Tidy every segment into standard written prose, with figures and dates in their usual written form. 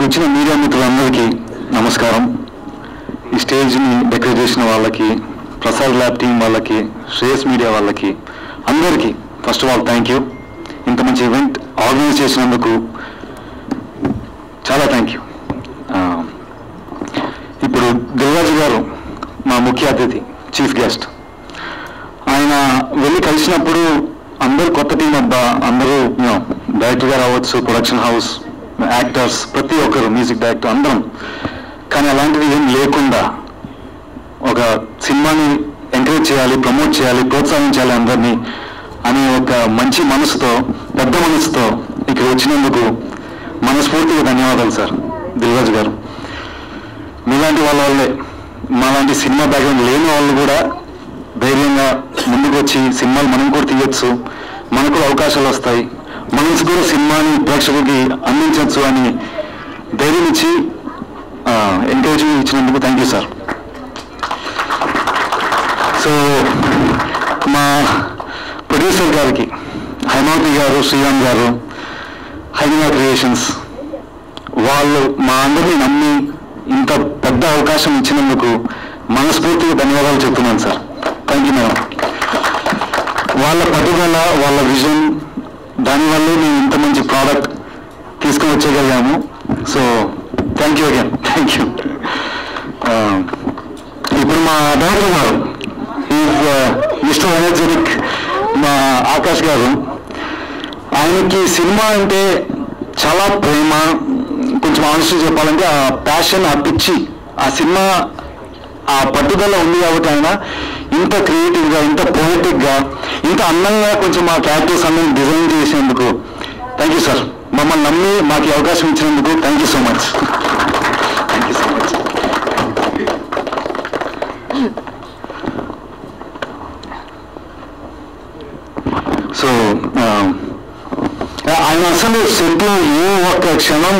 వచ్చిన మీడియా మిత్రులందరికీ నమస్కారం. ఈ స్టేజ్ని డెకరేట్ చేసిన వాళ్ళకి, ప్రసాద్ ల్యాబ్ టీం వాళ్ళకి, శ్రేయస్ మీడియా వాళ్ళకి అందరికీ first of all thank you. ఇంత మంచి ఈవెంట్ ఆర్గనైజ్ చేసినందుకు చాలా థ్యాంక్ యూ. ఇప్పుడు దిల్రాజు గారు మా ముఖ్య అతిథి, చీఫ్ గెస్ట్. ఆయన వెళ్ళి కలిసినప్పుడు అందరూ కొత్త టీం అబ్బా, అందరూ డైరెక్టర్ గారు అవ్వచ్చు, ప్రొడక్షన్ హౌస్, యాక్టర్స్, ప్రతి ఒక్కరు, మ్యూజిక్ డైరెక్టర్ అందరం. కానీ అలాంటిది ఏం లేకుండా ఒక సినిమాని ఎంకరేజ్ చేయాలి, ప్రమోట్ చేయాలి, ప్రోత్సహించాలి అందరినీ అని ఒక మంచి మనసుతో, పెద్ద మనసుతో ఇక్కడ వచ్చినందుకు మనస్ఫూర్తిగా ధన్యవాదాలు సార్ దిల్రాజు గారు. మీలాంటి వాళ్ళ వల్లే, మాలాంటి సినిమా బ్యాక్గ్రౌండ్ లేని వాళ్ళు కూడా ధైర్యంగా ముందుకు వచ్చి సినిమాలు మనం కూడా తీయచ్చు, మనకు కూడా అవకాశాలు వస్తాయి, మనసు కూడా సినిమాని ప్రేక్షకులకి అందించవచ్చు అని ధైర్యం ఇచ్చి ఎంకరేజ్మెంట్ ఇచ్చినందుకు థ్యాంక్ యూ సార్. సో మా ప్రొడ్యూసర్ గారికి, హైమావతి గారు, శ్రీరామ్ గారు, హైదరాబాద్ క్రియేషన్స్, వాళ్ళు మా అందరినీ నమ్మి ఇంత పెద్ద అవకాశం ఇచ్చినందుకు మనస్ఫూర్తిగా ధన్యవాదాలు చెప్తున్నాను సార్. Thank you madam. వాళ్ళ పట్టుదల, వాళ్ళ విజన్, దానివల్లే మేము ఇంత మంచి ప్రోడక్ట్ తీసుకుని వచ్చేయగలిగాము. So thank you again, thank you. ఇప్పుడు మా డైరెక్టర్ గారు, ఈజ్ మిస్టర్ ఎనర్జెటిక్, మా ఆకాష్ గారు. ఆయనకి సినిమా అంటే చాలా ప్రేమ, కొంచెం ఆనెస్ట్గా చెప్పాలంటే ఆ ప్యాషన్, ఆ పిచ్చి, ఆ సినిమా ఆ పట్టుదల ఉంది కాబట్టి ఆయన ఇంత క్రియేటివ్గా, ఇంత పొయిటిక్గా, ఇంత అందంగా కొంచెం మా క్యారెక్టర్స్ అందరినీ డిజైన్ చేసేందుకు థ్యాంక్ యూ సార్. మమ్మల్ని నమ్మి మాకు అవకాశం ఇచ్చినందుకు thank you so much. Thank you so much. So ఆయన అసలు సెట్లో ఏ ఒక్క క్షణం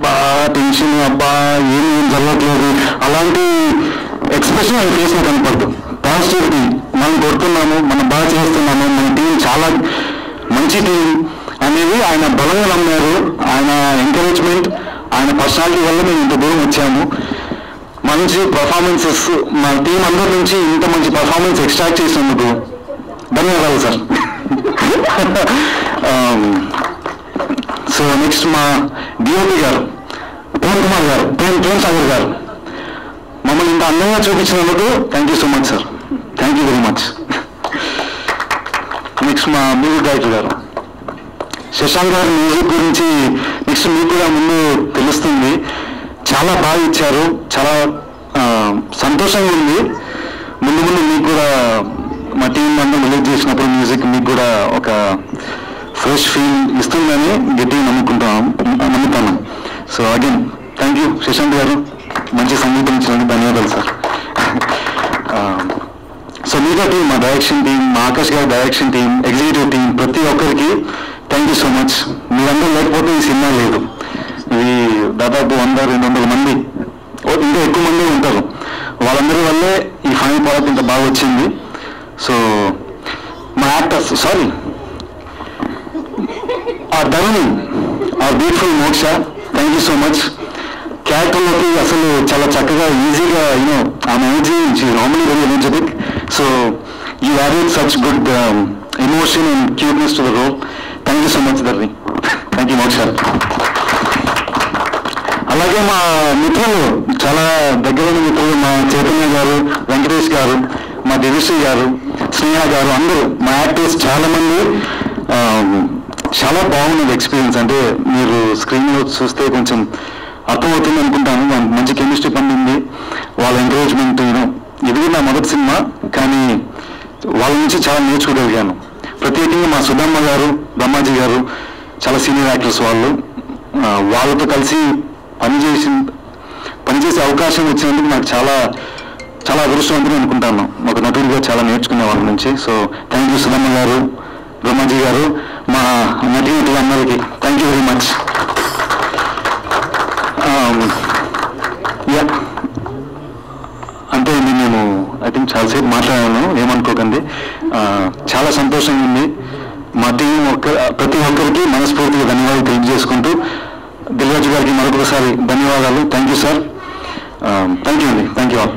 బాగా టెన్షన్, అబ్బా ఏం జరగట్లేదు అలాంటి ఎక్స్ప్రెషన్ ఆయన ఫేస్ లో కనపడదు. పాజిటివిటీ, మనం కొడుతున్నాము, మనం బాగా చేస్తున్నాము, మన టీం చాలా మంచి టీం అనేది ఆయన బలంగా నమ్మారు. ఆయన ఎంకరేజ్మెంట్, ఆయన పర్సనాలిటీ వల్ల మేము ఇంత దూరం వచ్చాము. మంచి పర్ఫార్మెన్సెస్ మా టీం అందరి నుంచి ఇంత మంచి పర్ఫార్మెన్స్ ఎక్స్ట్రాక్ట్ చేసినందుకు ధన్యవాదాలు సార్. సో నెక్స్ట్ మా డిఓపి గారు, ప్రేమ్ కుమార్ గారు, ప్రేమ్ సాగర్ గారు, మమ్మల్ని ఇంత అందంగా చూపించినందుకు thank you so much sir. Thank you very much. Next మా మ్యూజిక్ డైరెక్టర్ గారు శశాంక్ గారు. మ్యూజిక్ గురించి నెక్స్ట్ మీకు కూడా ముందు తెలుస్తుంది. చాలా బాగా ఇచ్చారు, చాలా సంతోషంగా ఉంది. ముందు ముందు మీకు కూడా మా టీం అందరూ రిలీజ్ చేసినప్పుడు మ్యూజిక్ మీకు కూడా ఒక ఫ్రెష్ ఫీల్ ఇస్తుందని గట్టిగా నమ్ముతాను. So again thank you Shashank గారు, మంచి సంగీతం ఇచ్చినందుకు ధన్యవాదాలు సార్. సో మీతో టీం, మా డైరెక్షన్ టీం, మా ఆకాష్ గారి డైరెక్షన్ టీం, ఎగ్జిక్యూటివ్ టీం, ప్రతి ఒక్కరికి థ్యాంక్ యూ సో మచ్. మీరందరూ లేకపోతే ఈ సినిమా లేదు. ఇది దాదాపు 100-200 మంది, ఇంకా ఎక్కువ మంది ఉంటారు. వాళ్ళందరి వల్లే ఈ ఫైనల్ ప్రోడక్ట్ ఇంత బాగా వచ్చింది. సో మా actors, sorry Dharani, beautiful Moksha, thank you so much. క్యారెక్టర్లోకి అసలు చాలా చక్కగా, ఈజీగా, ఆమె energy, normally very energetic. So you added such good emotion and cuteness to the role. Thank you so much Dharani. Thank you Moksha. అలాగే మా మిత్రులు, చాలా దగ్గరైన మిత్రులు, మా చైతన్య గారు, వెంకటేష్ గారు, మా దివిశ్రీ గారు, స్నేహ గారు, అందరూ మా యాక్టర్స్ చాలామంది. చాలా బాగున్నది ఎక్స్పీరియన్స్. అంటే మీరు స్క్రీన్లో చూస్తే కొంచెం అర్థమవుతుంది అనుకుంటాను. మంచి కెమిస్ట్రీ పండింది. వాళ్ళ ఎంకరేజ్మెంట్, ఇది నా మొదటి సినిమా, కానీ వాళ్ళ నుంచి చాలా నేర్చుకోగలిగాను. ప్రత్యేకంగా మా సుధమ్మ గారు, బ్రహ్మాజీ గారు చాలా సీనియర్ యాక్టర్స్. వాళ్ళతో కలిసి పనిచేసే అవకాశం వచ్చినందుకు నాకు చాలా చాలా అదృష్టవంతుని అనుకుంటాను. ఒక నటుడిగా చాలా నేర్చుకునే వాళ్ళ నుంచి. సో థ్యాంక్ యూ సుధమ్మ గారు, బ్రహ్మాజీ గారు, మా నటీనటులు అందరికీ థ్యాంక్ యూ వెరీ మచ్. అంటే నేను ఐ థింక్ చాలాసేపు మాట్లాడాను, ఏమనుకోకండి. చాలా సంతోషంగా ఉంది. మా టీం ప్రతి ఒక్కరికి మనస్ఫూర్తిగా ధన్యవాదాలు తెలియజేసుకుంటూ దిల్ రాజు గారికి మరొకసారి ధన్యవాదాలు. Thank you sir. Thank you అండి. Thank you all.